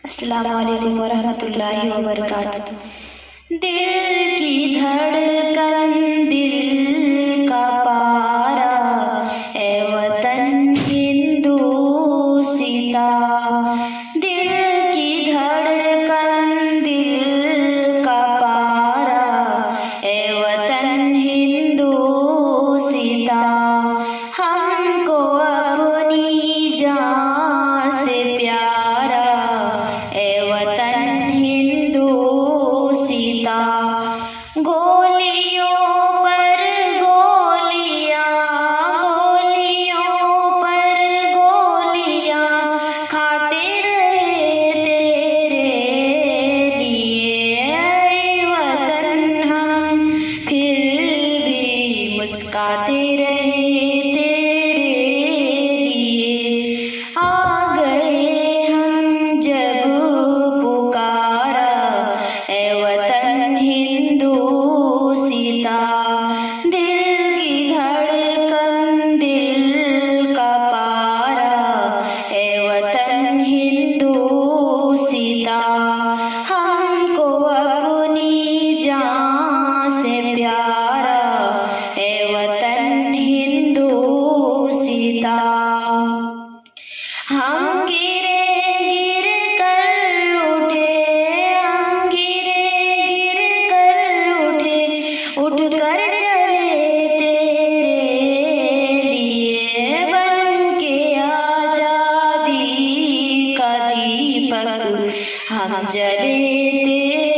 अस्सलामु अलैकुम वरहमतुल्लाहि वबरकातुहू। दिल की धड़कन, दिल का पारा, ए वतन हिंदूसिता। दिल की धड़कन, दिल का पारा, ए वतन हिंदूसिता। हमको अपनी जान से प्यारा, ए वतन हिंदूसिता। गोलियों पर गोलियां, गोलियों पर गोलियां खाते रहे तेरे लिए, ऐ वतन हम फिर भी मुस्काते रहे तेरे लिए। आ गए हम जब पुकारा, ए वतन हिंदूसिता। दिल की धड़कन, दिल का पारा, ए वतन हिंदूसिता। हमको अपनी जान से प्यारा, ए वतन हिंदूसिता। हम गिरे गिर कर उठे, हम गिरे गिर कर उठे, उठ कर चले तेरे लिए। बन के आजादी का दीपक हम जले तेरे